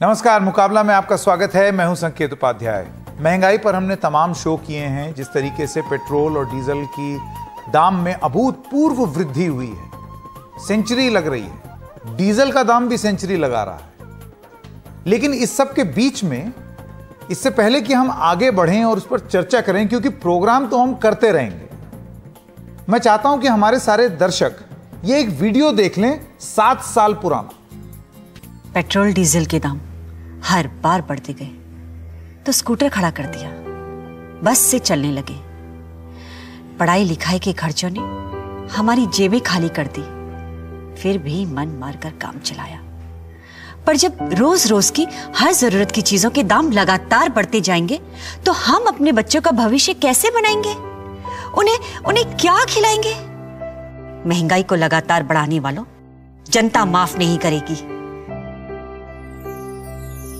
नमस्कार, मुकाबला में आपका स्वागत है। मैं हूं संकेत उपाध्याय। महंगाई पर हमने तमाम शो किए हैं। जिस तरीके से पेट्रोल और डीजल की दाम में अभूतपूर्व वृद्धि हुई है, सेंचुरी लग रही है। डीजल का दाम भी सेंचुरी लगा रहा है। लेकिन इस सब के बीच में, इससे पहले कि हम आगे बढ़ें और उस पर चर्चा करें, क्योंकि प्रोग्राम तो हम करते रहेंगे, मैं चाहता हूं कि हमारे सारे दर्शक ये एक वीडियो देख लें 7 साल पुराना। पेट्रोल डीजल के दाम हर बार बढ़ते गए तो स्कूटर खड़ा कर दिया, बस से चलने लगे। पढ़ाई लिखाई के खर्चों ने हमारी जेबें खाली कर दी, फिर भी मन मारकर काम चलाया। पर जब रोज रोज की हर जरूरत की चीजों के दाम लगातार बढ़ते जाएंगे तो हम अपने बच्चों का भविष्य कैसे बनाएंगे? उन्हें क्या खिलाएंगे? महंगाई को लगातार बढ़ाने वालों, जनता माफ नहीं करेगी।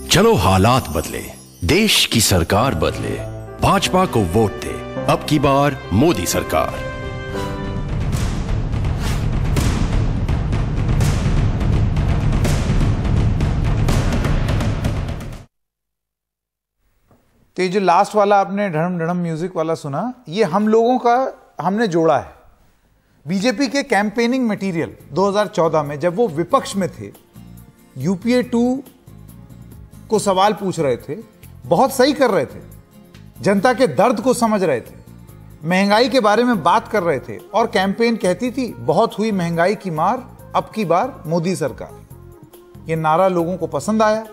चलो हालात बदले, देश की सरकार बदले, भाजपा को वोट दे, अब की बार मोदी सरकार। तो ये जो लास्ट वाला आपने ढड़म ढड़म म्यूजिक वाला सुना, ये हम लोगों का हमने जोड़ा है। बीजेपी के कैंपेनिंग मटेरियल 2014 में जब वो विपक्ष में थे, यूपीए 2 को सवाल पूछ रहे थे, बहुत सही कर रहे थे, जनता के दर्द को समझ रहे थे, महंगाई के बारे में बात कर रहे थे, और कैंपेन कहती थी बहुत हुई महंगाई की मार, अब की बार मोदी सरकार। ये नारा लोगों को पसंद आया।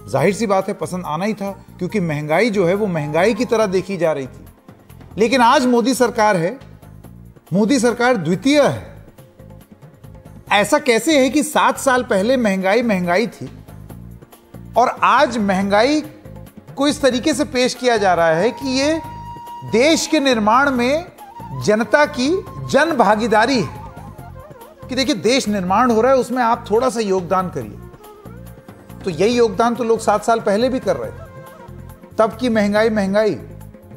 जाहिर सी बात है, पसंद आना ही था, क्योंकि महंगाई जो है वो महंगाई की तरह देखी जा रही थी। लेकिन आज मोदी सरकार है, मोदी सरकार द्वितीय है। ऐसा कैसे है कि 7 साल पहले महंगाई थी और आज महंगाई को इस तरीके से पेश किया जा रहा है कि ये देश के निर्माण में जनता की जन भागीदारी है, कि देखिए देश निर्माण हो रहा है, उसमें आप थोड़ा सा योगदान करिए। तो यही योगदान तो लोग 7 साल पहले भी कर रहे थे। तब की महंगाई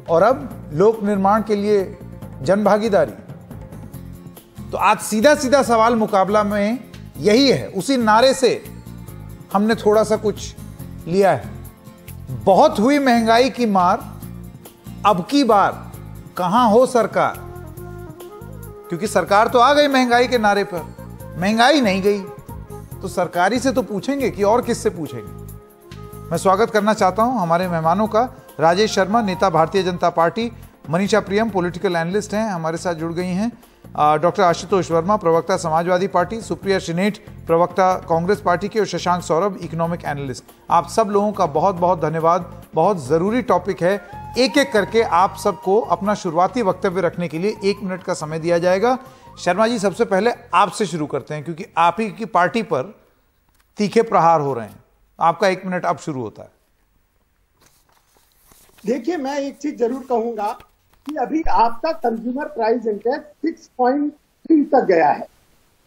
और अब लोक निर्माण के लिए जन भागीदारी। तो आज सीधा सीधा सवाल मुकाबला में यही है। उसी नारे से हमने थोड़ा सा कुछ लिया है। बहुत हुई महंगाई की मार, अब की बार कहां हो सरकार? क्योंकि सरकार तो आ गई महंगाई के नारे पर, महंगाई नहीं गई। तो सरकारी से तो पूछेंगे कि और किससे पूछेंगे। मैं स्वागत करना चाहता हूं हमारे मेहमानों का। राजेश शर्मा, नेता भारतीय जनता पार्टी। मनीषा प्रियम, पॉलिटिकल एनालिस्ट हैं, हमारे साथ जुड़ गई हैं। डॉक्टर आशुतोष वर्मा, प्रवक्ता समाजवादी पार्टी। सुप्रिया श्रीनेठ, प्रवक्ता कांग्रेस पार्टी के। और शशांक सौरभ, इकोनॉमिक एनालिस्ट। आप सब लोगों का बहुत बहुत धन्यवाद। बहुत जरूरी टॉपिक है। एक एक करके आप सबको अपना शुरुआती वक्तव्य रखने के लिए 1 मिनट का समय दिया जाएगा। शर्मा जी, सबसे पहले आपसे शुरू करते हैं, क्योंकि आप ही की पार्टी पर तीखे प्रहार हो रहे हैं। आपका 1 मिनट अब शुरू होता है। देखिए, मैं एक चीज जरूर कहूंगा कि अभी आपका कंज्यूमर प्राइस इंडेक्स 6.3 तक गया है,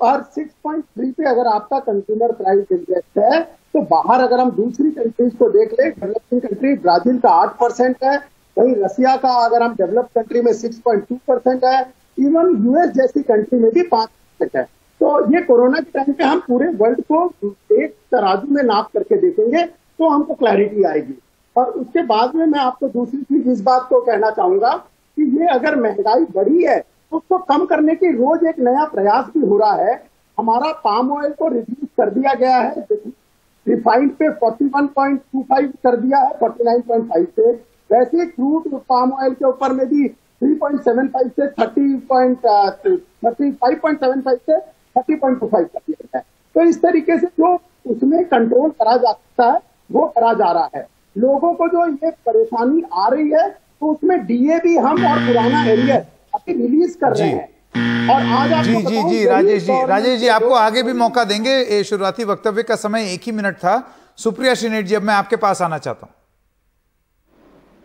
और 6.3 पे अगर आपका कंज्यूमर प्राइस इंडेक्स है तो बाहर अगर हम दूसरी कंट्रीज को देख ले, डेवलपिंग कंट्री ब्राजील का 8% है, वहीं रसिया का अगर हम डेवलप कंट्री में 6.2% है, इवन यूएस जैसी कंट्री में भी 5% है। तो ये कोरोना के टाइम पे हम पूरे वर्ल्ड को एक तराजू में नाप करके देखेंगे तो हमको क्लैरिटी आएगी। और उसके बाद में मैं आपको दूसरी चीज इस बात को कहना चाहूंगा कि ये अगर महंगाई बढ़ी है तो उसको कम करने की रोज एक नया प्रयास भी हो रहा है। हमारा पाम ऑयल को रिड्यूस कर दिया गया है, रिफाइंड पे 41.25 कर दिया है 49.5 से। वैसे क्रूड पाम ऑयल के ऊपर में भी 3.75 से 35.75 से 30.25 कर दिया है। तो इस तरीके से जो उसमें कंट्रोल करा जा सकता है वो करा जा रहा है। लोगों को जो ये परेशानी आ रही है तो उसमें डीए भी हम और पुराना एरियर अभी रिलीज कर रहे हैं। और आज जी राजेश जी आपको आगे भी मौका देंगे। शुरुआती वक्तव्य का समय 1 ही मिनट था। सुप्रिया श्रीनेठ जी, अब मैं आपके पास आना चाहता हूं।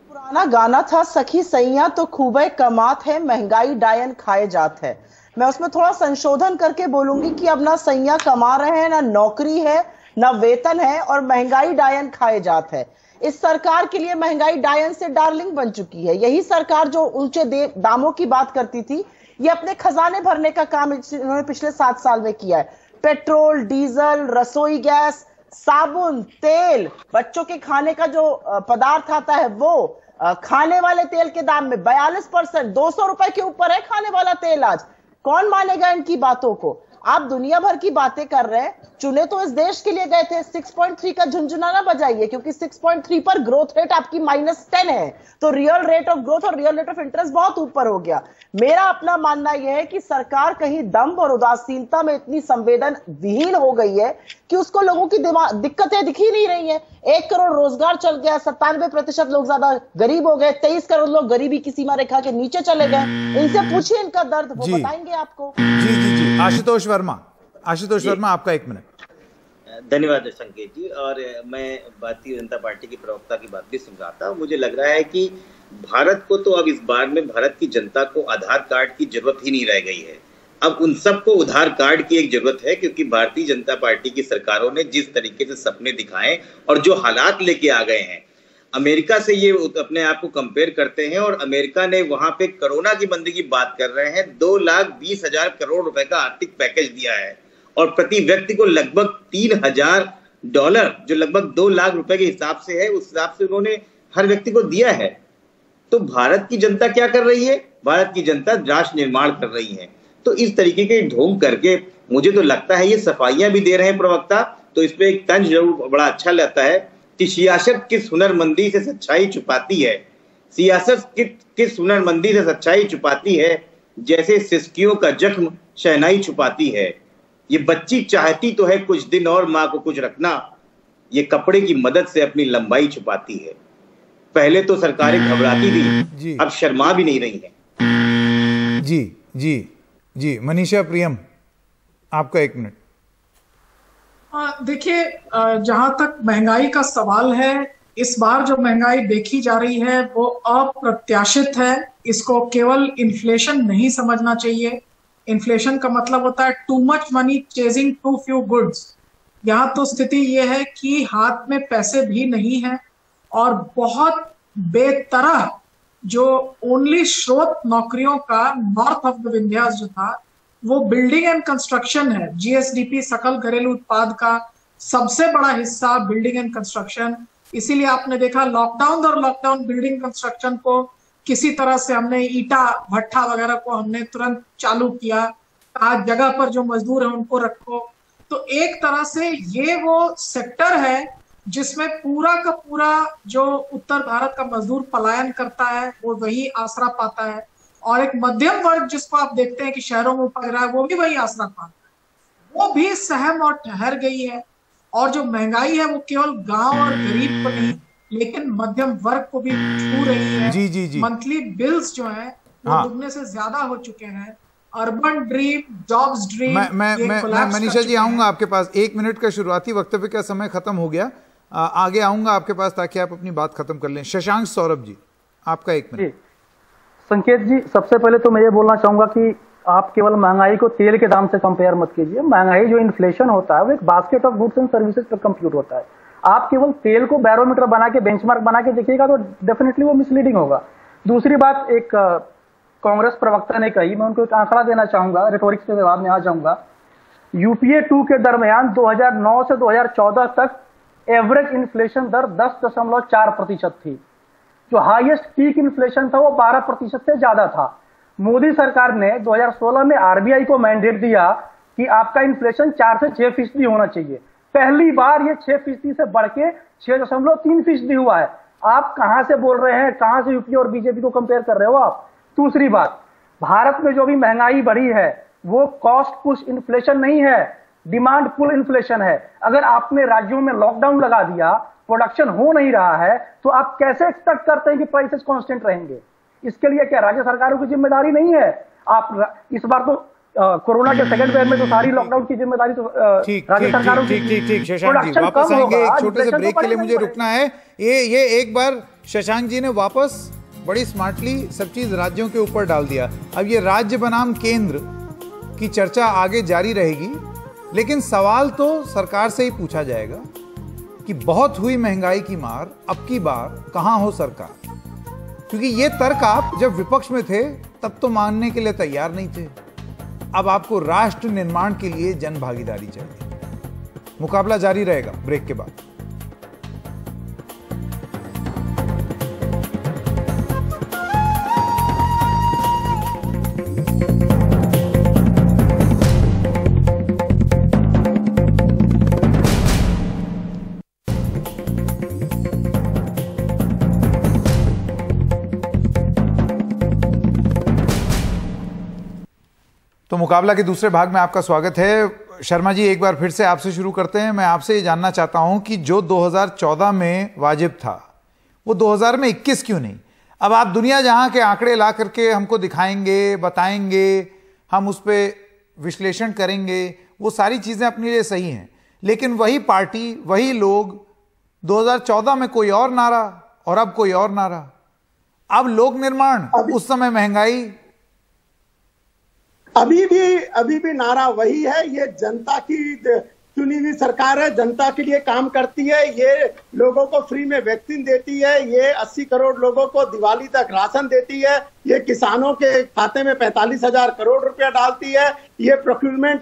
पुराना गाना था, सखी सैया तो खूबे कमात है, महंगाई डायन खाए जात है। मैं उसमें थोड़ा संशोधन करके बोलूंगी कि अब ना सैया कमा रहे हैं, ना नौकरी है, ना वेतन है, और महंगाई डायन खाए जात है। इस सरकार के लिए महंगाई डायन से डार्लिंग बन चुकी है। यही सरकार जो ऊंचे दामों की बात करती थी, ये अपने खजाने भरने का काम इन्होंने पिछले 7 साल में किया है। पेट्रोल, डीजल, रसोई गैस, साबुन, तेल, बच्चों के खाने का जो पदार्थ आता है वो, खाने वाले तेल के दाम में 42%, 200 रुपए के ऊपर है खाने वाला तेल आज। कौन मानेगा इनकी बातों को? आप दुनिया भर की बातें कर रहे हैं, चुने तो इस देश के लिए गए थे। 6.3 का झुंझुना ना बजाइए, क्योंकि 6.3 पर ग्रोथ रेट आपकी -10 है, तो रियल रेट ऑफ ग्रोथ और रियल रेट ऑफ इंटरेस्ट बहुत ऊपर हो गया। मेरा अपना मानना यह है कि सरकार कहीं दंभ और उदासीनता में इतनी संवेदन विहीन हो गई है कि उसको लोगों की दिक्कतें दिख ही नहीं रही है। 1 करोड़ रोजगार चल गया, 97% लोग ज्यादा गरीब हो गए, 23 करोड़ लोग गरीबी की सीमा रेखा के नीचे चले गए। इनसे पूछिए इनका दर्द, वो बताएंगे आपको। जी जी जी, आशुतोष वर्मा, आपका 1 मिनट। धन्यवाद संकेत जी। और मैं भारतीय जनता पार्टी की प्रवक्ता की बात भी सुन रहा था। मुझे लग रहा है कि भारत को तो अब इस बार में भारत की जनता को आधार कार्ड की जरूरत ही नहीं रह गई है। अब उन सबको आधार कार्ड की एक जरूरत है, क्योंकि भारतीय जनता पार्टी की सरकारों ने जिस तरीके से सपने दिखाए और जो हालात लेके आ गए हैं, अमेरिका से ये अपने आप को कंपेयर करते हैं, और अमेरिका ने वहां पे कोरोना की बंदी की बात कर रहे हैं, 2,20,000 करोड़ रुपए का आर्थिक पैकेज दिया है, और प्रति व्यक्ति को लगभग $3,000, जो लगभग 2 लाख रुपए के हिसाब से है, उस हिसाब से उन्होंने हर व्यक्ति को दिया है। तो भारत की जनता क्या कर रही है? भारत की जनता राष्ट्र निर्माण कर रही है। तो इस तरीके के ढोंग करके मुझे तो लगता है ये सफाइयां भी दे रहे हैं प्रवक्ता, तो इसमें एक तंज जरूर बड़ा अच्छा लगता है कि सियासत किस हुनरमंदी से सच्चाई छुपाती है, सियासत किस हुनरमंदी से सच्चाई छुपाती है, जैसे सिसकियों का जख्म शहनाई छुपाती है। ये बच्ची चाहती तो है कुछ दिन और माँ को कुछ रखना, ये कपड़े की मदद से अपनी लंबाई छुपाती है। पहले तो सरकारें घबराती थी, अब शर्मा भी नहीं रही हैं। जी जी जी, मनीषा प्रियम, आपका 1 मिनट। देखिए, जहां तक महंगाई का सवाल है, इस बार जो महंगाई देखी जा रही है वो अप्रत्याशित है। इसको केवल इन्फ्लेशन नहीं समझना चाहिए। इन्फ्लेशन का मतलब होता है too much money chasing too few goods. यहाँ तो स्थिति ये है कि हाथ में पैसे भी नहीं है, और बहुत बेतरह जो ओनली स्रोत नौकरियों का नॉर्थ ऑफ द विंध्यास जो था वो बिल्डिंग एंड कंस्ट्रक्शन है। जीएसडीपी सकल घरेलू उत्पाद का सबसे बड़ा हिस्सा बिल्डिंग एंड कंस्ट्रक्शन। इसीलिए आपने देखा लॉकडाउन बिल्डिंग कंस्ट्रक्शन को किसी तरह से हमने ईटा भट्ठा वगैरह को हमने तुरंत चालू किया। आज जगह पर जो मजदूर है उनको रखो। तो एक तरह से ये वो सेक्टर है जिसमें पूरा का पूरा जो उत्तर भारत का मजदूर पलायन करता है वो वही आसरा पाता है, और एक मध्यम वर्ग जिसको आप देखते हैं कि शहरों में उपज रहा है वो भी वही आसरा पाता है, वो भी सहम और ठहर गई है। और जो महंगाई है वो केवल गांव और गरीब को नहीं लेकिन मध्यम वर्ग को भी छू रही है। जी जी जी, मंथली बिल्स जो है वो दुगने से ज्यादा हो चुके हैं। Urban dream, jobs dream. मैं मनीषा जी आऊंगा आपके पास। 1 मिनट का शुरुआती वक्तव्य का समय खत्म हो गया, आगे आऊंगा आपके पास ताकि आप अपनी बात खत्म कर लें। शशांक सौरभ जी, आपका 1 मिनट। संकेत जी, सबसे पहले तो मैं ये बोलना चाहूंगा कि आप केवल महंगाई को तेल के दाम से कंपेयर मत कीजिए। महंगाई जो इन्फ्लेशन होता है वो एक basket of goods and services पर कंप्यूट होता है। आप केवल तेल को बैरोमीटर बना के, बेंचमार्क बना के देखिएगा तो डेफिनेटली वो मिसलीडिंग होगा। दूसरी बात, एक कांग्रेस प्रवक्ता ने कही, मैं उनको एक आंकड़ा देना चाहूंगा, रिटोरिक्स के जवाब में आ जाऊंगा। यूपीए 2 के दरमियान 2009 से 2014 तक एवरेज इन्फ्लेशन दर 10.4% थी। जो हाईएस्ट पीक इन्फ्लेशन था वो 12% से ज्यादा था। मोदी सरकार ने 2016 में आरबीआई को मैंडेट दिया कि आपका इन्फ्लेशन 4 से 6% होना चाहिए। पहली बार ये 6% से बढ़ के 6.3% हुआ है। आप कहां से बोल रहे हैं? कहां से यूपी और बीजेपी को कंपेयर कर रहे हो आप? दूसरी बात, भारत में जो भी महंगाई बढ़ी है वो कॉस्ट पुश इन्फ्लेशन नहीं है, डिमांड पुल इन्फ्लेशन है। अगर आपने राज्यों में लॉकडाउन लगा दिया, प्रोडक्शन हो नहीं रहा है, तो आप कैसे एक्सपेक्ट करते हैं कि प्राइसेस कांस्टेंट रहेंगे? इसके लिए क्या राज्य सरकारों की जिम्मेदारी नहीं है? आप इस बार तो कोरोना के सेकंड वेव में तो सारी लॉकडाउन की जिम्मेदारी तो राज्य सरकारों की। ठीक, शशांक जी वापस आएंगे, एक छोटे से ब्रेक के लिए मुझे रुकना है। ये एक बार शशांक जी ने वापस बड़ी स्मार्टली सब चीज राज्यों के ऊपर डाल दिया। अब ये राज्य बनाम केंद्र की चर्चा आगे जारी रहेगी, लेकिन सवाल तो सरकार से ही पूछा जाएगा कि बहुत हुई महंगाई की मार, अब की बार कहां हो सरकार? क्योंकि ये तर्क आप जब विपक्ष में थे तब तो मानने के लिए तैयार नहीं थे। अब आपको राष्ट्र निर्माण के लिए जन भागीदारी चाहिए। मुकाबला जारी रहेगा ब्रेक के बाद। तो मुकाबला के दूसरे भाग में आपका स्वागत है। शर्मा जी, एक बार फिर से आपसे शुरू करते हैं। मैं आपसे ये जानना चाहता हूं कि जो 2014 में वाजिब था वो 2021 क्यों नहीं? अब आप दुनिया जहां के आंकड़े ला करके हमको दिखाएंगे, बताएंगे, हम उस पर विश्लेषण करेंगे, वो सारी चीजें अपने लिए सही हैं, लेकिन वही पार्टी, वही लोग 2014 में कोई और नारा और अब कोई और नारा। अब लोक निर्माण, उस समय महंगाई, अभी भी नारा वही है। ये जनता की चुनी हुई सरकार है, जनता के लिए काम करती है, ये लोगों को फ्री में वैक्सीन देती है, ये 80 करोड़ लोगों को दिवाली तक राशन देती है, ये किसानों के खाते में 45,000 करोड़ रुपया डालती है, ये प्रोक्यूरमेंट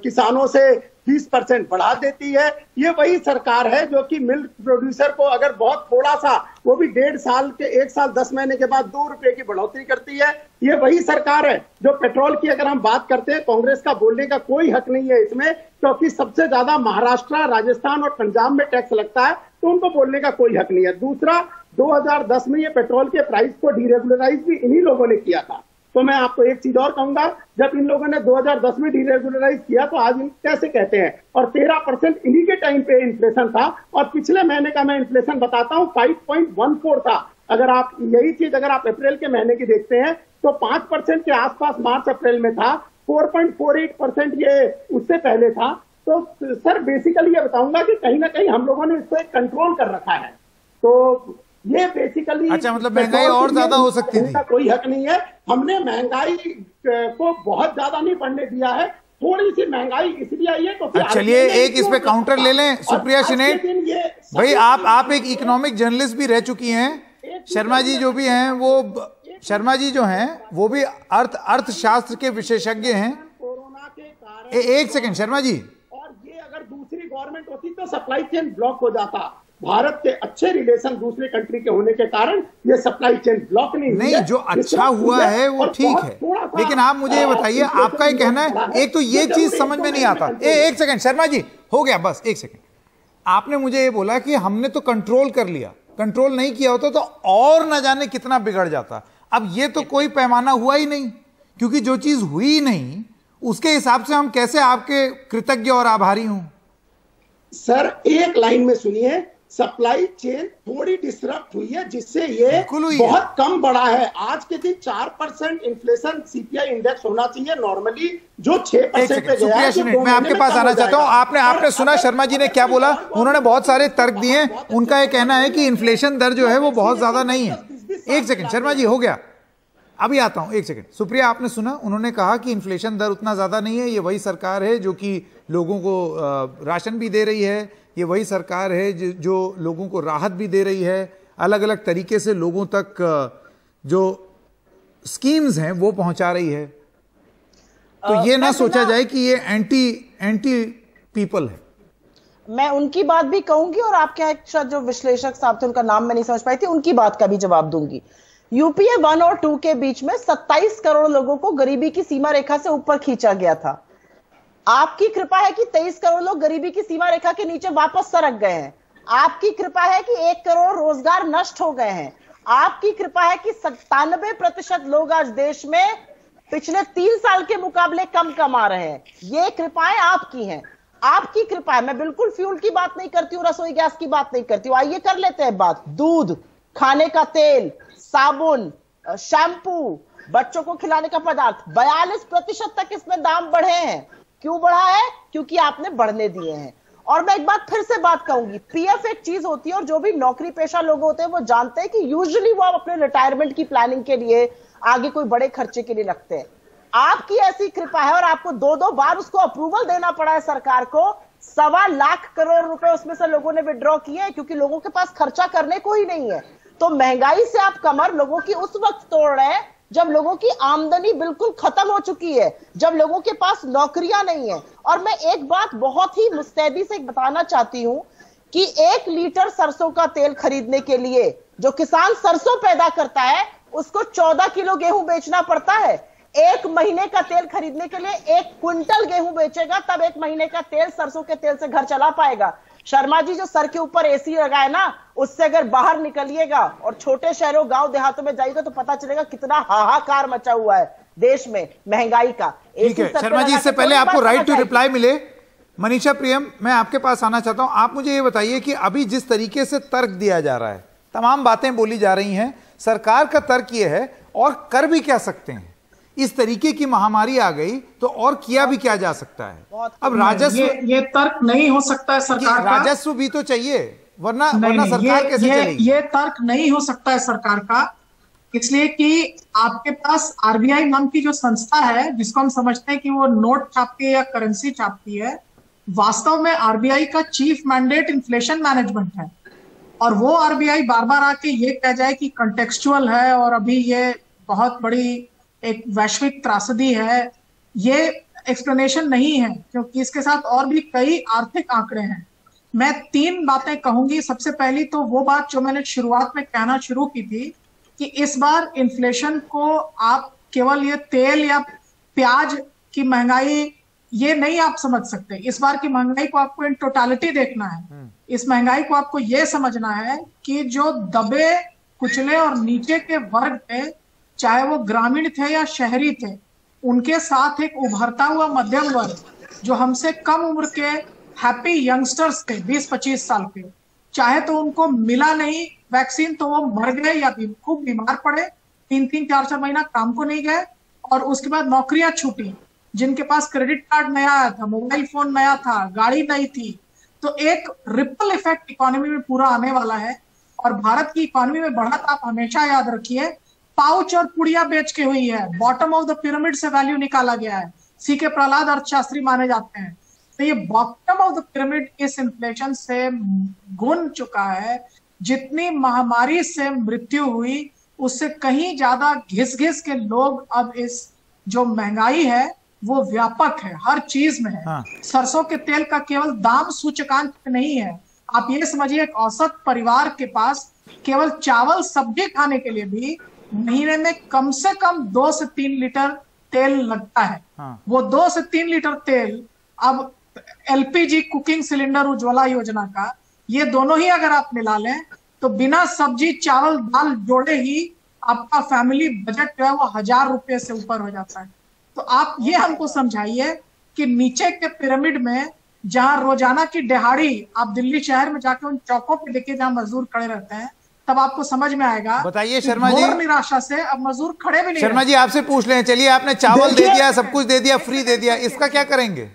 किसानों से 20% बढ़ा देती है। ये वही सरकार है जो कि मिल्क प्रोड्यूसर को अगर बहुत थोड़ा सा, वो भी 1.5 साल के 1 साल 10 महीने के बाद 2 रुपए की बढ़ोतरी करती है। ये वही सरकार है जो पेट्रोल की अगर हम बात करते हैं, कांग्रेस का बोलने का कोई हक नहीं है इसमें, क्योंकि सबसे ज्यादा महाराष्ट्र, राजस्थान और पंजाब में टैक्स लगता है, तो उनको बोलने का कोई हक नहीं है। दूसरा, 2010 में ये पेट्रोल के प्राइस को डीरेगुलराइज भी इन्हीं लोगों ने किया था। तो मैं आपको एक चीज और कहूंगा, जब इन लोगों ने 2010 में डीरेगुलराइज किया तो आज कैसे कहते हैं, और 13% इन्हीं के टाइम पे इन्फ्लेशन था, और पिछले महीने का मैं इन्फ्लेशन बताता हूं 5.14 था। अगर आप यही चीज अगर आप अप्रैल के महीने की देखते हैं तो 5% के आसपास मार्च अप्रैल में था, 4.48% ये उससे पहले था। तो सर बेसिकली ये बताऊंगा कि कहीं ना कहीं हम लोगों ने इसको एक कंट्रोल कर रखा है। तो ये बेसिकली, अच्छा, मतलब महंगाई और ज्यादा हो सकती थी? कोई हक नहीं है। हमने महंगाई को बहुत ज्यादा नहीं बढ़ने दिया है, थोड़ी सी महंगाई इसलिए आई है तो चलिए एक इस पे काउंटर ले लें। सुप्रिया शिनेट भाई, आप एक इकोनॉमिक जर्नलिस्ट भी रह चुकी हैं। शर्मा जी जो भी हैं वो, शर्मा जी जो हैं वो भी अर्थशास्त्र के विशेषज्ञ हैं। कोरोना के कारण एक सेकंड शर्मा जी, और ये अगर दूसरी गवर्नमेंट होती तो सप्लाई चेन ब्लॉक हो जाता। भारत के अच्छे रिलेशन दूसरे कंट्री के होने के कारण ये सप्लाई चेन ब्लॉक नहीं, जो अच्छा हुआ है वो ठीक है, लेकिन आप मुझे ये बताइए, आपका ये कहना है, एक तो ये चीज समझ में नहीं आता। एक सेकंड शर्मा जी, हो गया बस एक सेकंड। आपने मुझे ये बोला कि हमने तो कंट्रोल कर लिया, कंट्रोल नहीं किया होता तो और न जाने कितना बिगड़ जाता। अब ये तो कोई पैमाना हुआ ही नहीं, क्योंकि जो चीज हुई नहीं उसके हिसाब से हम कैसे आपके कृतज्ञ और आभारी हूं? सर एक लाइन में सुनिए, सप्लाई चेन थोड़ी डिस्टर्ब हुई है जिससे ये बहुत कम बढ़ा है। आज के दिन 4% इन्फ्लेशन सीपीआई इंडेक्स होना चाहिए नॉर्मली, जो 6% पे गया है। मैं आपके पास आना चाहता हूं। आपने सुना शर्मा जी ने क्या बोला? उन्होंने बहुत सारे तर्क दिए। उनका ये कहना है कि इन्फ्लेशन दर जो है वो बहुत ज्यादा नहीं है। एक सेकंड शर्मा जी, हो गया, अभी आता हूं, एक सेकंड। सुप्रिया, आपने सुना, उन्होंने कहा कि इन्फ्लेशन दर उतना ज्यादा नहीं है, ये वही सरकार है जो कि लोगों को राशन भी दे रही है, ये वही सरकार है जो लोगों को राहत भी दे रही है, अलग अलग तरीके से लोगों तक जो स्कीम्स हैं वो पहुंचा रही है। तो ये ना सोचा जाए कि ये एंटी पीपल है। मैं उनकी बात भी कहूंगी और आपके यहाँ जो विश्लेषक साहब थे उनका नाम मैं नहीं समझ पाई थी, उनकी बात का भी जवाब दूंगी। यूपीए 1 और 2 के बीच में 27 करोड़ लोगों को गरीबी की सीमा रेखा से ऊपर खींचा गया था। आपकी कृपा है कि 23 करोड़ लोग गरीबी की सीमा रेखा के नीचे वापस सरक गए हैं। आपकी कृपा है कि 1 करोड़ रोजगार नष्ट हो गए हैं। आपकी कृपा है कि 97% लोग आज देश में पिछले 3 साल के मुकाबले कम कमा रहे हैं। ये कृपाएं आपकी हैं, आपकी कृपा है। मैं बिल्कुल फ्यूल की बात नहीं करती हूँ, रसोई गैस की बात नहीं करती हूँ। आइए कर लेते हैं बात। दूध, खाने का तेल, साबुन, शैम्पू, बच्चों को खिलाने का पदार्थ, 42% तक इसमें दाम बढ़े हैं। क्यों बढ़ा है? क्योंकि आपने बढ़ने दिए हैं। और मैं एक बात फिर से बात कहूंगी, पीएफ एक चीज होती है और जो भी नौकरी पेशा लोग होते हैं वो जानते हैं कि यूजुअली वो अपने रिटायरमेंट की प्लानिंग के लिए, आगे कोई बड़े खर्चे के लिए रखते हैं। आपकी ऐसी कृपा है और आपको 2-2 बार उसको अप्रूवल देना पड़ा है सरकार को। 1.25 लाख करोड़ रुपए उसमें से लोगों ने विड्रॉ किए हैं क्योंकि लोगों के पास खर्चा करने को ही नहीं है। तो महंगाई से आप कमर लोगों की उस वक्त तोड़ रहे हैं जब लोगों की आमदनी बिल्कुल खत्म हो चुकी है, जब लोगों के पास नौकरियां नहीं है। और मैं एक बात बहुत ही मुस्तैदी से बताना चाहती हूं कि 1 लीटर सरसों का तेल खरीदने के लिए जो किसान सरसों पैदा करता है उसको 14 किलो गेहूं बेचना पड़ता है। 1 महीने का तेल खरीदने के लिए 1 क्विंटल गेहूं बेचेगा, तब 1 महीने का तेल सरसों के तेल से घर चला पाएगा। शर्मा जी, जो सर के ऊपर एसी लगाए ना, उससे अगर बाहर निकलिएगा और छोटे शहरों गांव देहातों में जाइएगा तो पता चलेगा कितना हाहाकार मचा हुआ है देश में महंगाई का। ठीक है शर्मा जी, इससे पहले आपको राइट टू रिप्लाई मिले, मनीषा प्रियम मैं आपके पास आना चाहता हूं। आप मुझे ये बताइए कि अभी जिस तरीके से तर्क दिया जा रहा है, तमाम बातें बोली जा रही हैं, सरकार का तर्क ये है और कर भी क्या सकते हैं, इस तरीके की महामारी आ गई तो और किया भी क्या जा सकता है। अब राजस्व ये तर्क नहीं हो सकता है सरकार का, राजस्व भी तो चाहिए, वरना सरकार कैसे चलेगी? ये तर्क नहीं हो सकता है सरकार का, इसलिए कि आपके पास आरबीआई नाम की जो संस्था है जिसको हम समझते हैं कि वो नोट छापती है या करेंसी छापती है, वास्तव में आरबीआई का चीफ मैंडेट इन्फ्लेशन मैनेजमेंट है। और वो आरबीआई बार बार आके ये कह जाए कि कंटेक्सचुअल है और अभी ये बहुत बड़ी एक वैश्विक त्रासदी है, ये एक्सप्लेनेशन नहीं है, क्योंकि इसके साथ और भी कई आर्थिक आंकड़े हैं। मैं 3 बातें कहूंगी। सबसे पहली तो वो बात जो मैंने शुरुआत में कहना शुरू की थी कि इस बार इन्फ्लेशन को आप केवल ये तेल या प्याज की महंगाई ये नहीं आप समझ सकते। इस बार की महंगाई को आपको इन टोटालिटी देखना है। इस महंगाई को आपको ये समझना है कि जो दबे कुचले और नीचे के वर्ग थे, चाहे वो ग्रामीण थे या शहरी थे, उनके साथ एक उभरता हुआ मध्यम वर्ग जो हमसे कम उम्र के हैप्पी यंगस्टर्स थे 20-25 साल के, चाहे तो उनको मिला नहीं वैक्सीन तो वो मर गए या खूब बीमार पड़े, 3-3, 4-4 महीना काम को नहीं गए, और उसके बाद नौकरियां छूटी। जिनके पास क्रेडिट कार्ड नया आया था, मोबाइल फोन नया था, गाड़ी नई थी, तो एक रिपल इफेक्ट इकोनॉमी में पूरा आने वाला है। और भारत की इकोनॉमी में बढ़त आप हमेशा याद रखिए पाउच और पुड़िया बेच के हुई है, बॉटम ऑफ द पिरामिड से वैल्यू निकाला गया है। सी के प्रहलाद अर्थशास्त्री माने जाते हैं। तो ये बॉटम ऑफ द पिरामिड इस इन्फ्लेशन से गुन चुका है। जितनी महामारी से मृत्यु हुई उससे कहीं ज्यादा घिस घिस के लोग अब इस जो महंगाई है वो व्यापक है, हर चीज में है। हाँ। सरसों के तेल का केवल दाम सूचकांक नहीं है, आप ये समझिए एक औसत परिवार के पास केवल चावल सब्जी खाने के लिए भी महीने में कम से कम 2 से 3 लीटर तेल लगता है। हाँ। वो 2 से 3 लीटर तेल अब एलपीजी कुकिंग सिलेंडर उज्ज्वला योजना का, ये दोनों ही अगर आप मिला लें तो बिना सब्जी चावल दाल जोड़े ही आपका फैमिली बजट जो है वो 1000 रुपये से ऊपर हो जाता है। तो आप ये हमको समझाइए कि नीचे के पिरामिड में जहां रोजाना की दिहाड़ी आप दिल्ली शहर में जाके उन चौकों पे देखिए जहां मजदूर खड़े रहते हैं, तब आपको समझ में आएगा। बताइए शर्मा जी, निराशा से अब मजदूर खड़े भी नहीं। शर्मा जी आपसे पूछ लें, चलिए आपने चावल दे दिया, सब कुछ दे दिया, फ्री दे दिया, इसका क्या करेंगे?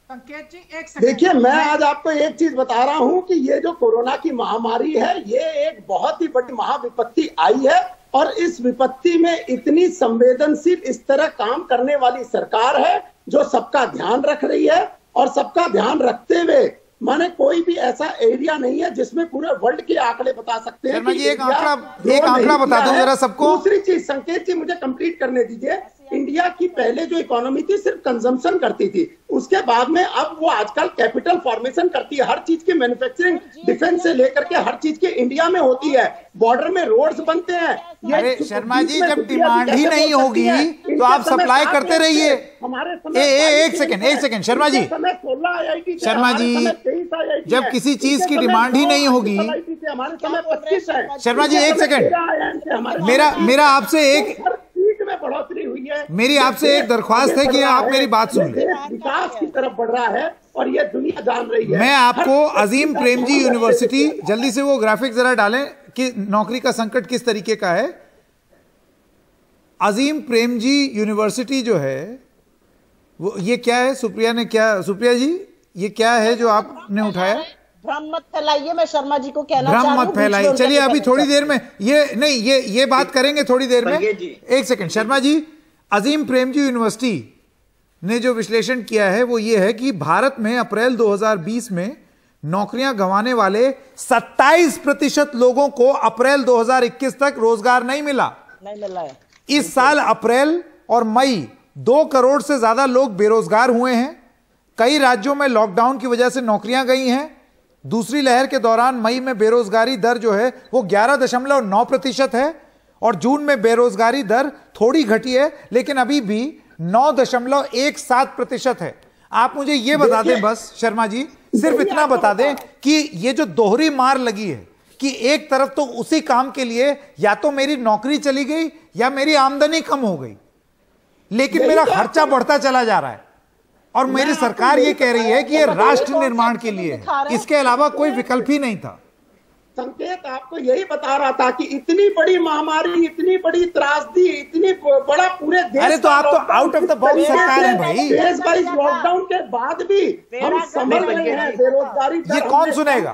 संकेत जी एक सेकंड, देखिए मैं आज आपको एक चीज बता रहा हूं कि ये जो कोरोना की महामारी है ये एक बहुत ही बड़ी महाविपत्ति आई है, और इस विपत्ति में इतनी संवेदनशील इस तरह काम करने वाली सरकार है जो सबका ध्यान रख रही है। और सबका ध्यान रखते हुए माने कोई भी ऐसा एरिया नहीं है जिसमें पूरे वर्ल्ड के आंकड़े बता सकते हैं। शर्मा जी एक आंकड़ा बता दो जरा सबको। दूसरी चीज संकेत जी मुझे कंप्लीट करने दीजिए। इंडिया की पहले जो इकोनॉमी थी सिर्फ कंजम्पशन करती थी, उसके बाद में अब वो आजकल कैपिटल फॉर्मेशन करती है। हर चीज की मैन्युफैक्चरिंग डिफेंस से लेकर के हर चीज की इंडिया में होती है। बॉर्डर में रोड्स बनते हैं। अरे शर्मा जी जब डिमांड ही नहीं होगी तो आप सप्लाई करते रहिए। हमारे एक सेकंड शर्मा जी, शर्मा जी जब किसी चीज की डिमांड ही नहीं होगी, हमारे समय 25 है। शर्मा जी एक सेकंड, मेरा आपसे एक में बढ़ोतरी हुई है। मेरी आपसे एक दरख्वास्त है कि आप मेरी बात सुन लें। विकास की तरफ बढ़ रहा है और ये दुनिया जान रही है। मैं आपको अजीम प्रेमजी यूनिवर्सिटी, जल्दी से वो ग्राफिक जरा डालें कि नौकरी का संकट किस तरीके का है। अजीम प्रेमजी यूनिवर्सिटी जो है वो ये क्या है? सुप्रिया जी ये क्या है जो आपने उठाया? भ्रम मत फैलाइए, मैं शर्मा जी को कहना चाह रहा हूं। भ्रम मत फैलाइए। चलिए अभी थोड़ी देर में ये बात करेंगे थोड़ी देर में। एक सेकंड शर्मा जी, अजीम प्रेमजी यूनिवर्सिटी ने जो विश्लेषण किया है वो ये है कि भारत में अप्रैल 2020 में नौकरियां गंवाने वाले 27% लोगों को अप्रैल 2021 तक रोजगार नहीं मिला। इस साल अप्रैल और मई 2 करोड़ से ज्यादा लोग बेरोजगार हुए हैं। कई राज्यों में लॉकडाउन की वजह से नौकरियां गई हैं। दूसरी लहर के दौरान मई में बेरोजगारी दर जो है वो 11.9% है और जून में बेरोजगारी दर थोड़ी घटी है, लेकिन अभी भी 9.17% है। आप मुझे ये बता दें बस शर्मा जी, सिर्फ इतना बता दें कि ये जो दोहरी मार लगी है कि एक तरफ तो उसी काम के लिए या तो मेरी नौकरी चली गई या मेरी आमदनी कम हो गई, लेकिन मेरा खर्चा बढ़ता चला जा रहा है और मेरी सरकार ये कह रही है कि ये राष्ट्र निर्माण के लिए है, इसके अलावा कोई विकल्प ही नहीं था। संकेत आपको यही बता रहा था कि इतनी बड़ी महामारी, इतनी बड़ी त्रासदी, इतनी बड़ा पूरे देश, अरे तो आप तो आउट ऑफ द बॉक्स सरकार है भाई। देश वाइज लॉकडाउन के बाद भी हम संभल रहे हैं, बेरोजगारी ये कौन सुनेगा?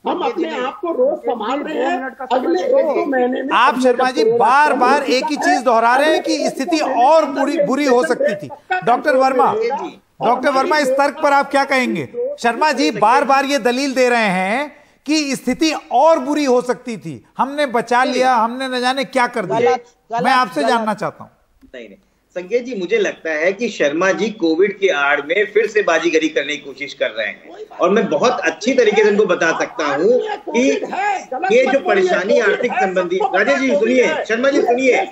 हम अपने आप को रोज संभाल रहे हैं। अगले 1-2 महीने में आप शर्मा जी बार बार एक ही चीज दोहरा रहे हैं कि स्थिति और बुरी हो सकती थी। डॉक्टर वर्मा इस तर्क पर आप क्या कहेंगे? शर्मा जी बार बार ये दलील दे रहे हैं कि स्थिति और बुरी हो सकती थी, हमने बचा लिया, हमने न जाने क्या कर दिया। मैं आपसे जानना चाहता हूं। नहीं संकेत जी, मुझे लगता है कि शर्मा जी कोविड के आड़ में फिर से बाजीगरी करने की कोशिश कर रहे हैं और मैं बहुत अच्छी तरीके से उनको बता सकता हूँ कि ये जो परेशानी आर्थिक संबंधी, राजेश जी सुनिए, शर्मा जी सुनिए,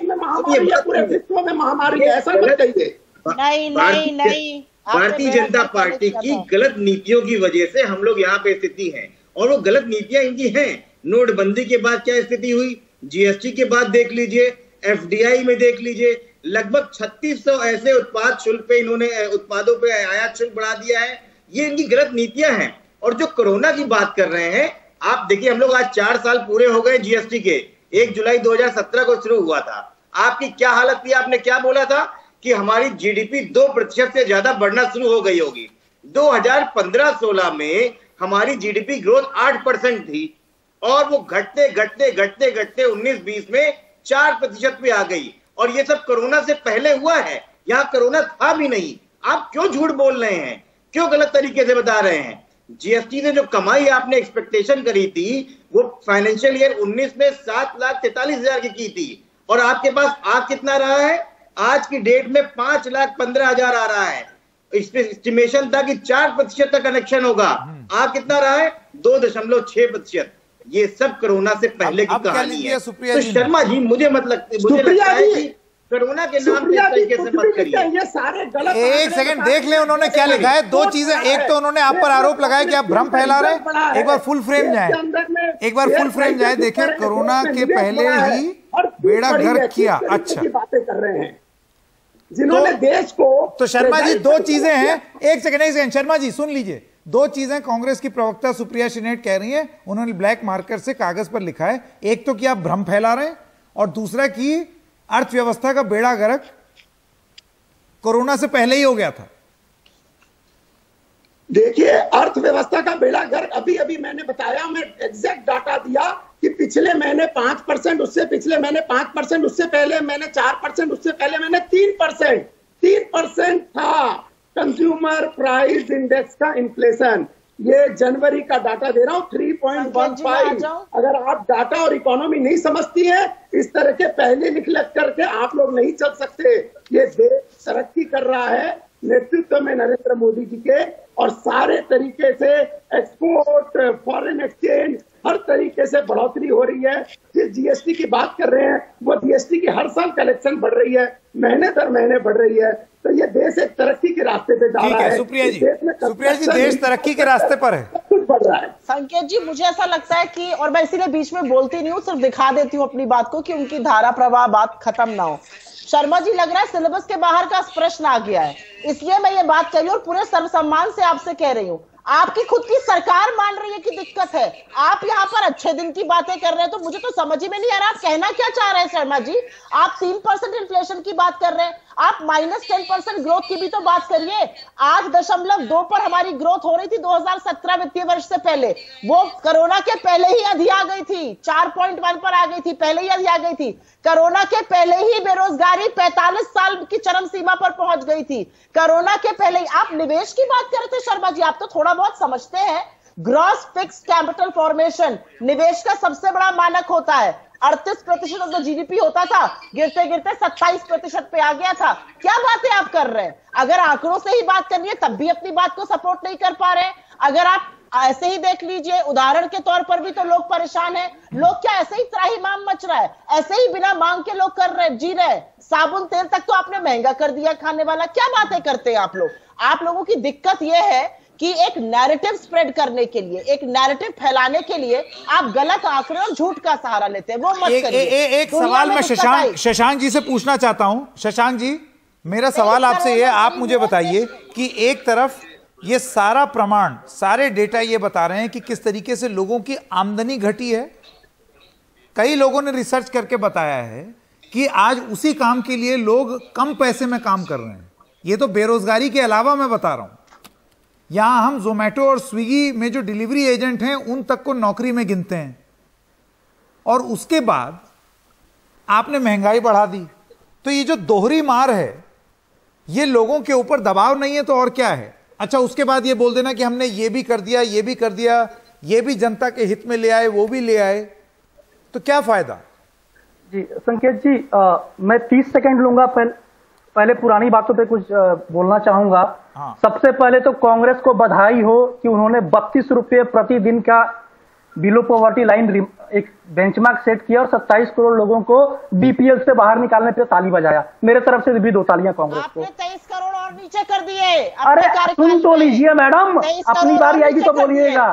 भारतीय जनता पार्टी की गलत नीतियों की वजह से हम लोग यहाँ पे स्थिति है और वो गलत नीतियां इनकी हैं। नोटबंदी के बाद क्या स्थिति हुई, जीएसटी के बाद देख लीजिए, एफडीआई में देख लीजिए, लगभग 3600 ऐसे उत्पाद शुल्क पे इन्होंने उत्पादों पे आयात शुल्क बढ़ा दिया है। ये इनकी गलत नीतियां हैं। और जो कोरोना की बात कर रहे हैं, आप देखिए हम लोग आज 4 साल पूरे हो गए जीएसटी के। 1 जुलाई 2017 को शुरू हुआ था। आपकी क्या हालत थी? आपने क्या बोला था कि हमारी जीडीपी 2% से ज्यादा बढ़ना शुरू हो गई होगी। 2015-16 में हमारी जीडीपी ग्रोथ 8% थी और वो घटते घटते घटते घटते 19-20 में 4% पे आ गई। और ये सब कोरोना से पहले हुआ है, यहाँ कोरोना था भी नहीं। आप क्यों झूठ बोल रहे हैं, क्यों गलत तरीके से बता रहे हैं? जीएसटी से जो कमाई आपने एक्सपेक्टेशन करी थी वो फाइनेंशियल ईयर 19 में 7,43,000 की थी और आपके पास आज कितना रहा है? आज की डेट में 5,15,000 आ रहा है। इसमें एस्टिमेशन था कि 4% का कनेक्शन होगा, आज कितना रहा है? 2.6%। ये सब कोरोना से पहले की कहानी है। तो शर्मा जी मुझे लगता है कि कोरोना के नाम पे इस तरीके से मत करिए। ये सारे गलत। एक सेकंड देख ले उन्होंने क्या लिखा है। 2 चीजें, एक तो उन्होंने आप पर आरोप लगाया कि आप भ्रम फैला रहे हैं। एक बार फुल फ्रेम जाए, देखिए कोरोना के पहले ही बेड़ा गर्क किया। अच्छा बातें कर रहे हैं जिन्होंने देश को। तो शर्मा जी 2 चीजें हैं। एक सेकंड शर्मा जी सुन लीजिए। 2 चीजें कांग्रेस की प्रवक्ता सुप्रिया श्रीनेट कह रही हैं, उन्होंने ब्लैक मार्कर से कागज पर लिखा है। एक तो कि आप भ्रम फैला रहे हैं और दूसरा कि अर्थव्यवस्था का बेड़ा गर्क कोरोना से पहले ही हो गया था। देखिए अर्थव्यवस्था का बेड़ा गर्क अभी मैंने बताया, मैं एग्जैक्ट डाटा दिया कि पिछले महीने 5%, उससे पिछले महीने 5%, उससे पहले मैंने 4%, उससे पहले मैंने 3% था कंज्यूमर प्राइस इंडेक्स का इन्फ्लेशन। ये जनवरी का डाटा दे रहा हूं 3.15। अगर आप डाटा और इकोनॉमी नहीं समझती हैं, इस तरह के पहले लिख करके आप लोग नहीं चल सकते। ये देश तरक्की कर रहा है नेतृत्व में नरेंद्र मोदी जी के, और सारे तरीके से एक्सपोर्ट, फॉरेन एक्सचेंज, हर तरीके से बढ़ोतरी हो रही है। जिस जीएसटी की बात कर रहे हैं वो जीएसटी की हर साल कलेक्शन बढ़ रही है, महीने दर महीने बढ़ रही है। तो ये देश एक तरक्की के रास्ते पे जा रहा है। सुप्रिया जी देश तरक्की के रास्ते पर है, कुछ बढ़ रहा है। संकेत जी मुझे ऐसा लगता है कि, और मैं इसीलिए बीच में बोलती नहीं हूँ, सिर्फ दिखा देती हूँ अपनी बात को कि उनकी धारा प्रवाह बात खत्म ना हो। शर्मा जी लग रहा है सिलेबस के बाहर का प्रश्न आ गया है, इसलिए मैं ये बात कह रही हूँ और पूरे सर्वसम्मान से आपसे कह रही हूँ। आपकी खुद की सरकार मान रही है कि दिक्कत है, आप यहाँ पर अच्छे दिन की बातें कर रहे हैं, तो मुझे तो समझ ही में नहीं आ रहा आप कहना क्या चाह रहे हैं शर्मा जी। आप 3% इन्फ्लेशन की बात कर रहे हैं, आप -10% ग्रोथ की भी तो बात करिए। 8.2 पर हमारी ग्रोथ हो रही थी 2017 वित्तीय वर्ष से पहले, वो कोरोना के पहले ही अधिया गई थी, 4.1 पर आ गई थी, पहले ही अधिया गई थी। कोरोना के पहले ही बेरोजगारी 45 साल की चरम सीमा पर पहुंच गई थी। कोरोना के पहले ही आप निवेश की बात कर रहे थे शर्मा जी, आप तो थोड़ा बहुत समझते हैं। ग्रॉस फिक्स कैपिटल फॉर्मेशन निवेश का सबसे बड़ा मानक होता है। 38% ऑफ द जीडीपी होता था, गिरते गिरते 27% पे आ गया था। क्या बातें आप कर रहे हैं? अगर आंकड़ों से ही बात करनी है तब भी अपनी बात को सपोर्ट नहीं कर पा रहे हैं। अगर आप ऐसे ही देख लीजिए, उदाहरण के तौर पर भी तो लोग परेशान हैं। लोग क्या ऐसे ही त्राहिमाम मच रहा है, ऐसे ही बिना मांग के लोग कर रहे जी रहे। साबुन तेल तक तो आपने महंगा कर दिया खाने वाला। क्या बातें करते हैं आप लोग? आप लोगों की दिक्कत यह है कि एक नैरेटिव स्प्रेड करने के लिए, एक नैरेटिव फैलाने के लिए आप गलत आंकड़े और झूठ का सहारा लेते हैं। वो मत करिए। एक सवाल मैं शशांक जी से पूछना चाहता हूं। शशांक जी, मेरा सवाल आपसे ये, आप मुझे बताइए कि एक तरफ ये सारा प्रमाण, सारे डेटा ये बता रहे हैं कि किस तरीके से लोगों की आमदनी घटी है। कई लोगों ने रिसर्च करके बताया है कि आज उसी काम के लिए लोग कम पैसे में काम कर रहे हैं। ये तो बेरोजगारी के अलावा मैं बता रहा हूं। यहां हम जोमेटो और स्विगी में जो डिलीवरी एजेंट हैं उन तक को नौकरी में गिनते हैं, और उसके बाद आपने महंगाई बढ़ा दी। तो ये जो दोहरी मार है, ये लोगों के ऊपर दबाव नहीं है तो और क्या है? अच्छा, उसके बाद ये बोल देना कि हमने ये भी कर दिया, ये भी कर दिया, ये भी जनता के हित में ले आए, वो भी ले आए, तो क्या फायदा? जी संकेत जी, मैं 30 सेकंड लूंगा। पहले पुरानी बातों पे कुछ बोलना चाहूंगा। हाँ। सबसे पहले तो कांग्रेस को बधाई हो कि उन्होंने 32 रुपये प्रतिदिन का बिलो पॉवर्टी लाइन एक बेंचमार्क सेट किया और 27 करोड़ लोगों को बीपीएल से बाहर निकालने पे ताली बजाया। मेरे तरफ से भी 2 तालियां कांग्रेस को। आपने 23 करोड़ और नीचे कर दिए। अरे सुन तो लीजिए मैडम, अपनी बारी आएगी तो बोलिएगा।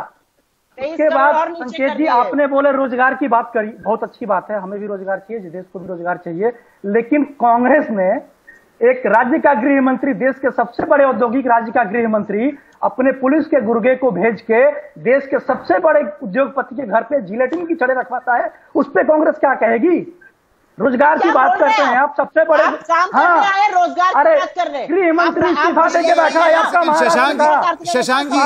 उसके बाद संकेत जी, आपने बोले रोजगार की बात करी, बहुत अच्छी बात है, हमें भी रोजगार चाहिए, देश को भी रोजगार चाहिए। लेकिन कांग्रेस ने एक राज्य का गृह मंत्री, देश के सबसे बड़े औद्योगिक राज्य का गृह मंत्री, अपने पुलिस के गुर्गे को भेज के देश के सबसे बड़े उद्योगपति के घर पे जिलेटिन की छड़े रखवाता है। उस पर कांग्रेस क्या कहेगी? रोजगार की बात करते हैं आप, सबसे बड़े रोजगार अरे गृह मंत्री इस्तीफा देके बैठा है आपका शशांक जी,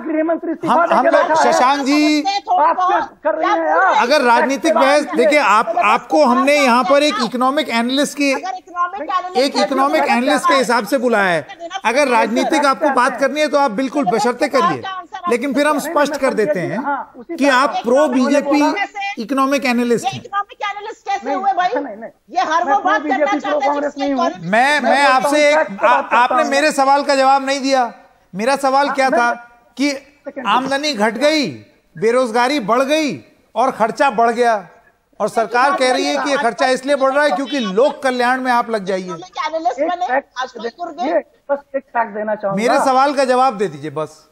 गृह मंत्री इस्तीफा देके बैठा है। शशांक जी, बात कर रहे हैं आप। अगर राजनीतिक बहस, देखिए आपको हमने यहाँ पर एक इकोनॉमिक एनालिस्ट के हिसाब से बुलाया है। अगर राजनीतिक आपको बात करनी है तो आप बिल्कुल बशर्ते करिए, लेकिन फिर हम स्पष्ट कर देते हैं कि आप प्रो बीजेपी इकोनॉमिक एनालिस्ट हैं। कैसे हुए भाई? ये हर वो बात करना चाहते हैं। मैं आपसे आपने मेरे सवाल का जवाब नहीं दिया। मेरा सवाल क्या था कि आमदनी घट गई, बेरोजगारी बढ़ गई और खर्चा बढ़ गया, और सरकार कह रही है कि ये खर्चा इसलिए बढ़ रहा है क्योंकि लोक कल्याण में आप लग जाइए। बस एक फैक्ट देना चाहूंगा, मेरे सवाल का जवाब दे दीजिए बस।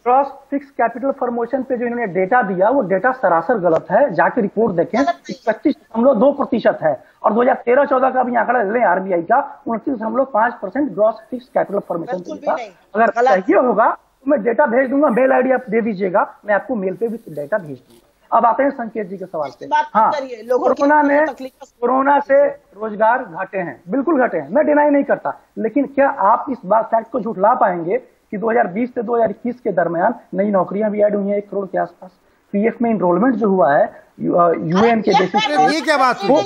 ग्रॉस फिक्स कैपिटल फॉर्मेशन पे जो इन्होंने डेटा दिया वो डेटा सरासर गलत है। जाके रिपोर्ट देखें, 25.2% है, और 2013-14 का भी आंकड़ा ले आरबीआई का 29.5% ग्रॉस फिक्स कैपिटल फॉर्मेशन था। अगर चाहिए होगा तो मैं डेटा भेज दूंगा, मेल आईडी आप दे दीजिएगा, मैं आपको मेल पे भी डेटा भेज दूंगा। अब आते हैं संकेत जी के सवाल पे। हाँ, कोरोना से रोजगार घटे हैं, बिल्कुल घटे हैं, मैं डिनाई नहीं करता। लेकिन क्या आप इस बात फैक्ट को झुठला पाएंगे कि 2020 से 2021 के दरमियान नई नौकरियां भी ऐड हुई हैं 1 करोड़ के आसपास? पीएफ में इनरोलमेंट जो हुआ है यूएन के बेसिस पे, ये क्या बात हुई?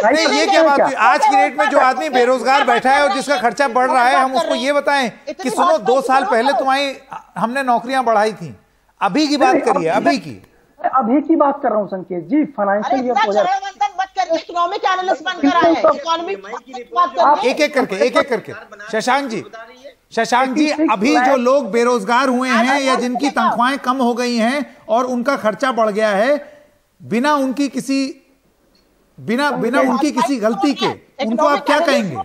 नहीं, ये क्या बात हुई? आज की डेट में जो आदमी बेरोजगार बैठा है और जिसका खर्चा बढ़ रहा है, हम उसको ये बताएं कि सुनो 2 साल पहले तुम्हारी हमने नौकरियां बढ़ाई थी, अभी की बात करिए, अभी की बात कर रहा हूं संकेत जी। फाइनेंशियल ईयर 2000 इकोनॉमिक एनालिस्ट बन कर आए हैं, इकोनॉमिक एक एक करके शशांक जी, अभी जो लोग बेरोजगार हुए हैं या जिनकी तनख्वाहें कम हो गई हैं और उनका खर्चा बढ़ गया है, बिना उनकी किसी गलती के, उनको आप क्या कहेंगे?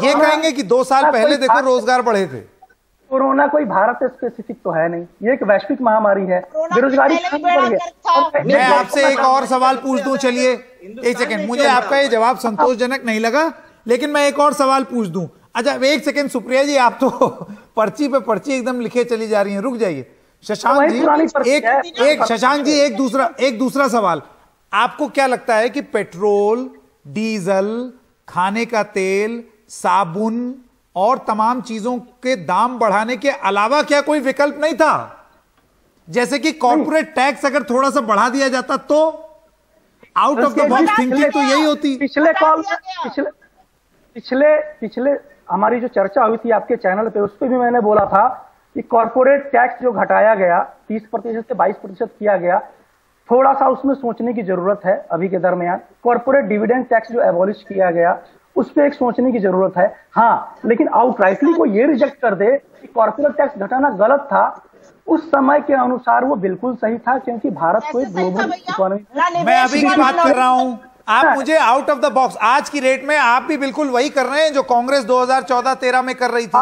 ये कहेंगे कि 2 साल पहले देखो रोजगार बढ़े थे। कोरोना कोई भारत स्पेसिफिक तो है नहीं, ये एक वैश्विक महामारी है, बेरोजगारी बढ़ गई। मैं आपसे एक और सवाल पूछ दूं, चलिए 1 सेकंड, मुझे आपका ये जवाब संतोषजनक नहीं लगा, लेकिन मैं एक और सवाल पूछ दूं। अच्छा 1 सेकंड सुप्रिया जी, आप तो पर्ची पे पर्ची एकदम लिखे चली जा रही हैं, रुक जाइए। शशांक जी, एक दूसरा सवाल, आपको क्या लगता है कि पेट्रोल, डीजल, खाने का तेल, साबुन और तमाम चीजों के दाम बढ़ाने के अलावा क्या कोई विकल्प नहीं था? जैसे कि कॉर्पोरेट टैक्स अगर थोड़ा सा बढ़ा दिया जाता तो out of the box thinking तो यही होती। पिछले हमारी जो चर्चा हुई थी आपके चैनल पे, उस पर भी मैंने बोला था कि कॉर्पोरेट टैक्स जो घटाया गया 30% से 22% किया गया, थोड़ा सा उसमें सोचने की जरूरत है अभी के दरमियान। कॉर्पोरेट डिविडेंड टैक्स जो एबॉलिश किया गया उस पर एक सोचने की जरूरत है। हाँ, लेकिन आउटराइटली को ये रिजेक्ट कर दे कि कॉर्पोरेट टैक्स घटाना गलत था, उस समय के अनुसार वो बिल्कुल सही था, क्योंकि भारत को एक ग्लोबल इकोनॉमी। मैं अभी की बात कर रहा हूं, आप मुझे आउट ऑफ द बॉक्स, आज की रेट में आप भी बिल्कुल वही कर रहे हैं जो कांग्रेस 2014-13 में कर रही थी।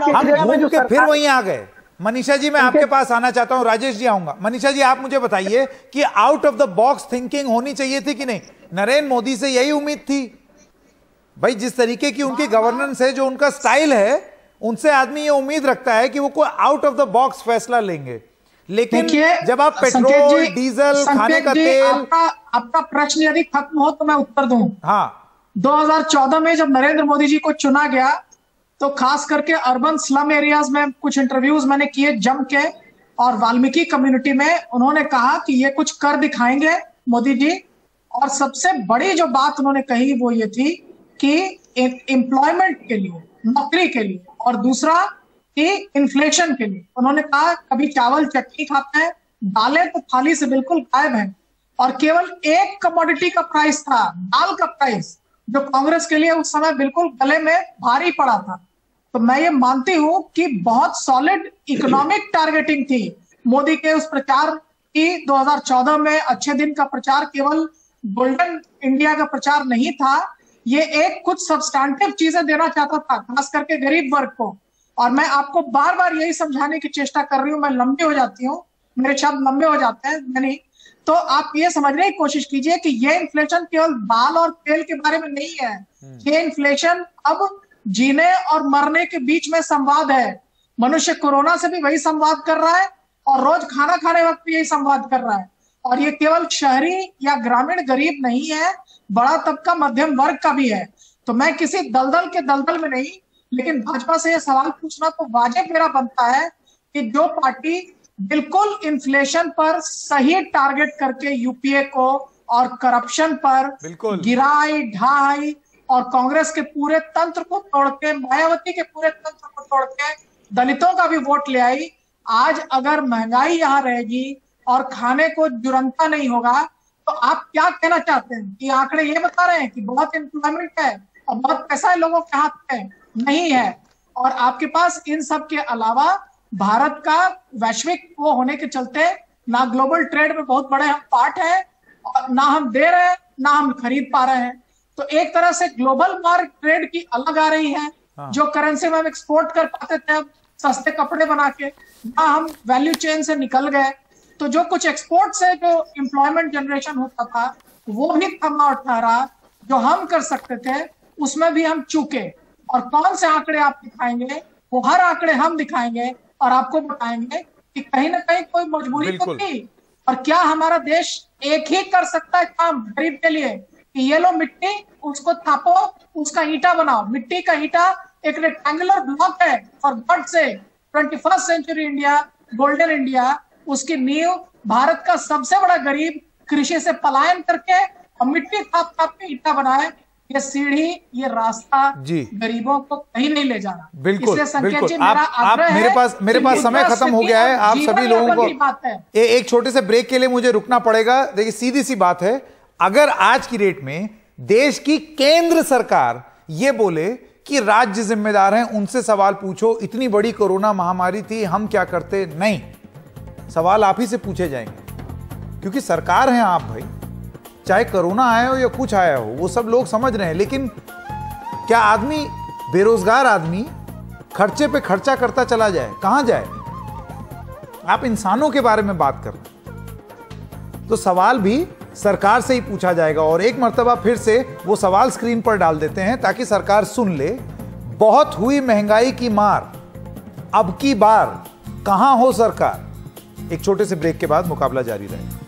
हम घूम के फिर वहीं आ गए। मनीषा जी, मैं आपके पास आना चाहता हूं, राजेश जी आऊंगा। मनीषा जी, आप मुझे बताइए कि out of the box thinking होनी चाहिए थी कि नहीं? नरेंद्र मोदी से यही उम्मीद थी भाई, जिस तरीके की उनकी गवर्नेंस है, जो उनका स्टाइल है, उनसे आदमी ये उम्मीद रखता है कि वो कोई आउट ऑफ द बॉक्स फैसला लेंगे। लेकिन जब आप पेट्रोल, डीजल, खाने का तेल, आपका प्रश्न यदि खत्म हो तो मैं उत्तर दूं। हाँ, 2014 में जब नरेंद्र मोदी जी को चुना गया तो खास करके अर्बन स्लम एरियाज में कुछ इंटरव्यूज मैंने किए जम के, और वाल्मीकि कम्युनिटी में उन्होंने कहा कि ये कुछ कर दिखाएंगे मोदी जी। और सबसे बड़ी जो बात उन्होंने कही वो ये थी कि एम्प्लॉयमेंट के लिए, नौकरी के लिए, और दूसरा कि इन्फ्लेशन के लिए। उन्होंने कहा कभी चावल चटनी खाते हैं, दालें तो थाली से बिल्कुल गायब है, और केवल एक कमोडिटी का प्राइस था, दाल का प्राइस, जो कांग्रेस के लिए उस समय बिल्कुल गले में भारी पड़ा था। तो मैं ये मानती हूं कि बहुत सॉलिड इकोनॉमिक टारगेटिंग थी मोदी के उस प्रचार की। 2014 में अच्छे दिन का प्रचार केवल गोल्डन इंडिया का प्रचार नहीं था, ये एक कुछ सब्सटैंटिव चीजें देना चाहता था, खास करके गरीब वर्ग को। और मैं आपको बार बार यही समझाने की चेष्टा कर रही हूँ, मैं लंबी हो जाती हूँ, मेरे शब्द लंबे हो जाते हैं, नहीं तो आप ये समझने की कोशिश कीजिए कि ये इन्फ्लेशन केवल दाल और तेल के बारे में नहीं है। ये इन्फ्लेशन अब जीने और मरने के बीच में संवाद है। मनुष्य कोरोना से भी वही संवाद कर रहा है और रोज खाना खाने वक्त भी यही संवाद कर रहा है। और ये केवल शहरी या ग्रामीण गरीब नहीं है, बड़ा तबका मध्यम वर्ग का भी है। तो मैं किसी दलदल के दलदल में नहीं, लेकिन भाजपा से यह सवाल पूछना तो वाजिब मेरा बनता है कि जो पार्टी बिल्कुल इन्फ्लेशन पर सही टारगेट करके यूपीए को और करप्शन पर गिराई ढाई और कांग्रेस के पूरे तंत्र को तोड़ के, मायावती के पूरे तंत्र को तोड़ के दलितों का भी वोट ले आई, आज अगर महंगाई यहाँ रहेगी और खाने को जुरंता नहीं होगा तो आप क्या कहना चाहते हैं? कि आंकड़े ये बता रहे हैं कि बहुत एम्प्लॉयमेंट है और बहुत पैसा है लोगों के हाथ में? नहीं है। और आपके पास इन सब के अलावा भारत का वैश्विक वो होने के चलते ना ग्लोबल ट्रेड में बहुत बड़े हम पार्ट है, और ना हम दे रहे हैं ना हम खरीद पा रहे हैं। तो एक तरह से ग्लोबल मार्क ट्रेड की अलग आ रही है। जो करेंसी में हम एक्सपोर्ट कर पाते थे अब सस्ते कपड़े बना के, ना हम वैल्यू चेन से निकल गए। तो जो कुछ एक्सपोर्ट से जो एम्प्लॉयमेंट जनरेशन होता था वो भी थमा और ठहरा, जो हम कर सकते थे उसमें भी हम चूके। और कौन से आंकड़े आप दिखाएंगे? वो हर आंकड़े हम दिखाएंगे और आपको बताएंगे कि कहीं ना कहीं कोई मजबूरी तो थी। और क्या हमारा देश एक ही कर सकता है काम गरीब के लिए कि ये लो मिट्टी, उसको थापो, उसका ईंटा बनाओ। मिट्टी का ईंटा एक रेक्टेंगुलर ब्लॉक है और गॉड से 21st century India, golden India, उसकी नींव भारत का सबसे बड़ा गरीब कृषि से पलायन करके और मिट्टी थाप थाप के ईंटा बनाए। ये सीढ़ी, ये रास्ता गरीबों को कहीं नहीं ले जाना। बिल्कुल, बिल्कुल। आप मेरे पास समय खत्म हो गया है। आप सभी लोगों को एक छोटे से ब्रेक के लिए मुझे रुकना पड़ेगा। देखिए, सीधी सी बात है, अगर आज की डेट में देश की केंद्र सरकार ये बोले कि राज्य जिम्मेदार हैं, उनसे सवाल पूछो, इतनी बड़ी कोरोना महामारी थी, हम क्या करते? नहीं, सवाल आप ही से पूछे जाएंगे, क्योंकि सरकार हैं आप भाई। चाहे कोरोना आया हो या कुछ आया हो, वो सब लोग समझ रहे हैं। लेकिन क्या आदमी, बेरोजगार आदमी खर्चे पे खर्चा करता चला जाए? कहां जाए? आप इंसानों के बारे में बात कर रहे हैं, तो सवाल भी सरकार से ही पूछा जाएगा। और एक मर्तबा फिर से वो सवाल स्क्रीन पर डाल देते हैं ताकि सरकार सुन ले। बहुत हुई महंगाई की मार, अब की बार कहां हो सरकार? एक छोटे से ब्रेक के बाद मुकाबला जारी रहेगा।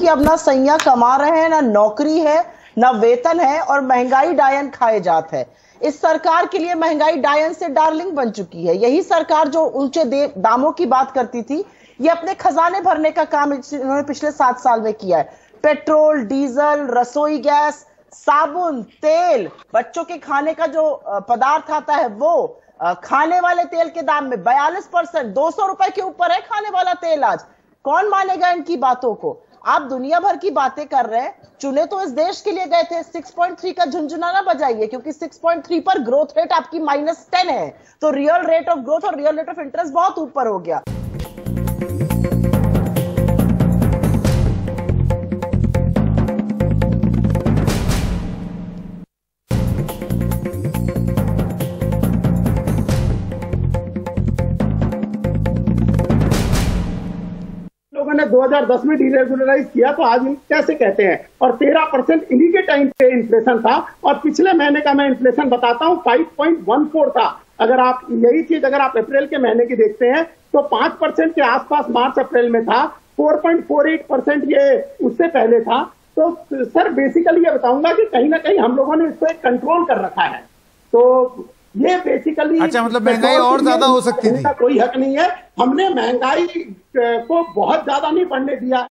अब ना सैया कमा रहे हैं, ना नौकरी है, ना वेतन है, और महंगाई डायन खाए जात है। इस सरकार के लिए महंगाई डायन से डार्लिंग बन चुकी है। यही सरकार जो ऊंचे दामों की बात करती थी, ये अपने खजाने भरने का काम इन्होंने पिछले 7 साल में किया है। पेट्रोल, डीजल, रसोई गैस, साबुन, तेल, बच्चों के खाने का जो पदार्थ आता है वो, खाने वाले तेल के दाम में 42%, 200 रुपए के ऊपर है खाने वाला तेल आज। कौन मानेगा इनकी बातों को? आप दुनिया भर की बातें कर रहे हैं, चुने तो इस देश के लिए गए थे। 6.3 का झुंझुना बजाइए, क्योंकि 6.3 पर ग्रोथ रेट आपकी -10 है, तो रियल रेट ऑफ ग्रोथ और रियल रेट ऑफ इंटरेस्ट बहुत ऊपर हो गया। लोगों ने 2010 में डीरेगुलराइज किया, तो आज कैसे कहते हैं? और 13% इन्हीं के टाइम पे इन्फ्लेशन था, और पिछले महीने का मैं इन्फ्लेशन बताता हूं 5.14 था। अगर आप यही चीज अगर आप अप्रैल के महीने की देखते हैं तो 5% के आसपास मार्च अप्रैल में था, 4.48% ये उससे पहले था। तो सर बेसिकली ये बताऊंगा कि कहीं ना कहीं हम लोगों ने इसको एक कंट्रोल कर रखा है। तो ये बेसिकली, अच्छा, मतलब महंगाई और ज्यादा हो सकती थी? कोई हक नहीं है। हमने महंगाई को बहुत ज्यादा नहीं बढ़ने दिया।